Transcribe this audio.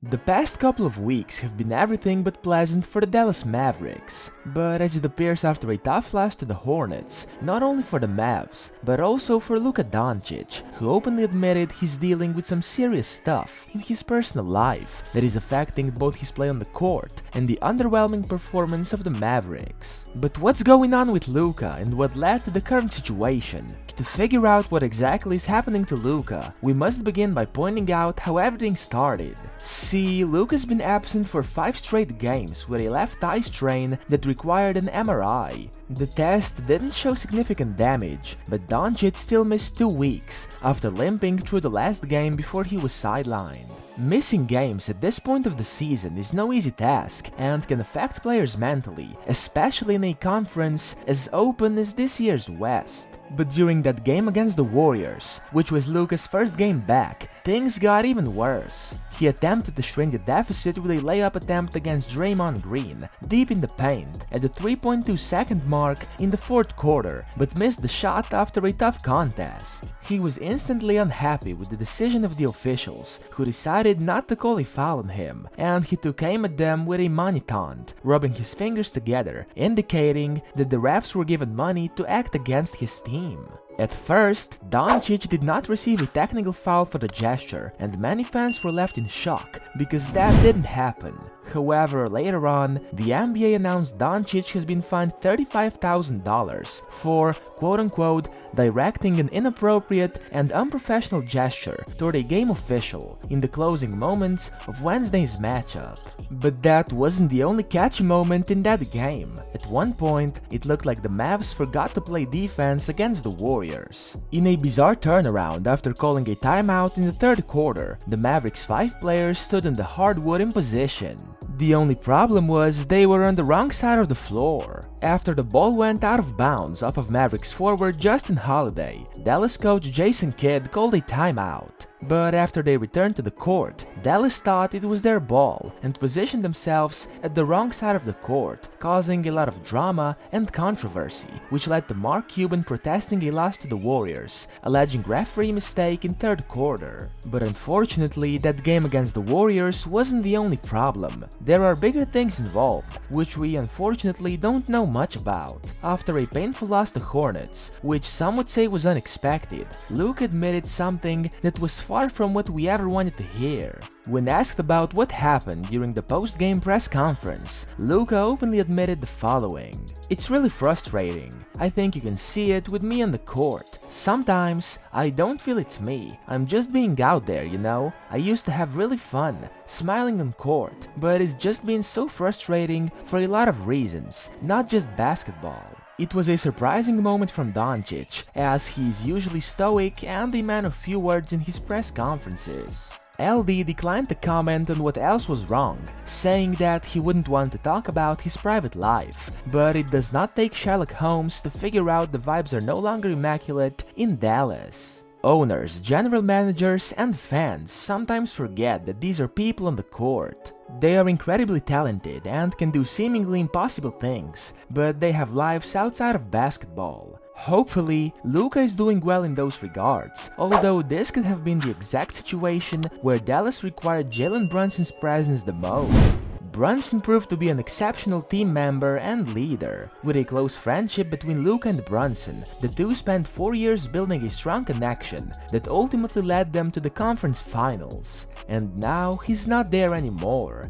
The past couple of weeks have been everything but pleasant for the Dallas Mavericks, but as it appears after a tough loss to the Hornets, not only for the Mavs, but also for Luka Doncic, who openly admitted he's dealing with some serious stuff in his personal life that is affecting both his play on the court and the underwhelming performance of the Mavericks. But what's going on with Luka and what led to the current situation? To figure out what exactly is happening to Luka, we must begin by pointing out how everything started. See, Luka's been absent for 5 straight games with a left thigh strain that required an MRI. The test didn't show significant damage, but Doncic still missed 2 weeks after limping through the last game before he was sidelined. Missing games at this point of the season is no easy task and can affect players mentally, especially in a conference as open as this year's West. But during that game against the Warriors, which was Luka's first game back, things got even worse. He attempted to shrink the deficit with a layup attempt against Draymond Green, deep in the paint, at the 3.2-second mark in the fourth quarter, but missed the shot after a tough contest. He was instantly unhappy with the decision of the officials, who decided not to call a foul on him, and he took aim at them with a money taunt, rubbing his fingers together, indicating that the refs were given money to act against his team. At first, Doncic did not receive a technical foul for the gesture, and many fans were left in shock because that didn't happen. However, later on, the NBA announced Doncic has been fined $35,000 for, quote-unquote, directing an inappropriate and unprofessional gesture toward a game official in the closing moments of Wednesday's matchup. But that wasn't the only catchy moment in that game. At one point, it looked like the Mavs forgot to play defense against the Warriors. In a bizarre turnaround after calling a timeout in the third quarter, the Mavericks' 5 players stood on the hardwood in position. The only problem was they were on the wrong side of the floor. After the ball went out of bounds off of Mavericks forward Justin Holiday, Dallas coach Jason Kidd called a timeout. But after they returned to the court, Dallas thought it was their ball and positioned themselves at the wrong side of the court, causing a lot of drama and controversy, which led to Mark Cuban protesting a loss to the Warriors, alleging referee mistake in third quarter. But unfortunately, that game against the Warriors wasn't the only problem. There are bigger things involved, which we unfortunately don't know much about. After a painful loss to Hornets, which some would say was unexpected, Luke admitted something that was far from what we ever wanted to hear. When asked about what happened during the post-game press conference, Luka openly admitted the following: "It's really frustrating. I think you can see it with me on the court. Sometimes I don't feel it's me. I'm just being out there, you know? I used to have really fun, smiling on court, but it's just been so frustrating for a lot of reasons, not just basketball." It was a surprising moment from Doncic, as he is usually stoic and a man of few words in his press conferences. LD declined to comment on what else was wrong, saying that he wouldn't want to talk about his private life, but it does not take Sherlock Holmes to figure out the vibes are no longer immaculate in Dallas. Owners, general managers, and fans sometimes forget that these are people on the court. They are incredibly talented and can do seemingly impossible things, but they have lives outside of basketball. Hopefully, Luka is doing well in those regards, although this could have been the exact situation where Dallas required Jalen Brunson's presence the most. Brunson proved to be an exceptional team member and leader. With a close friendship between Luka and Brunson, the two spent 4 years building a strong connection that ultimately led them to the conference finals. And now he's not there anymore.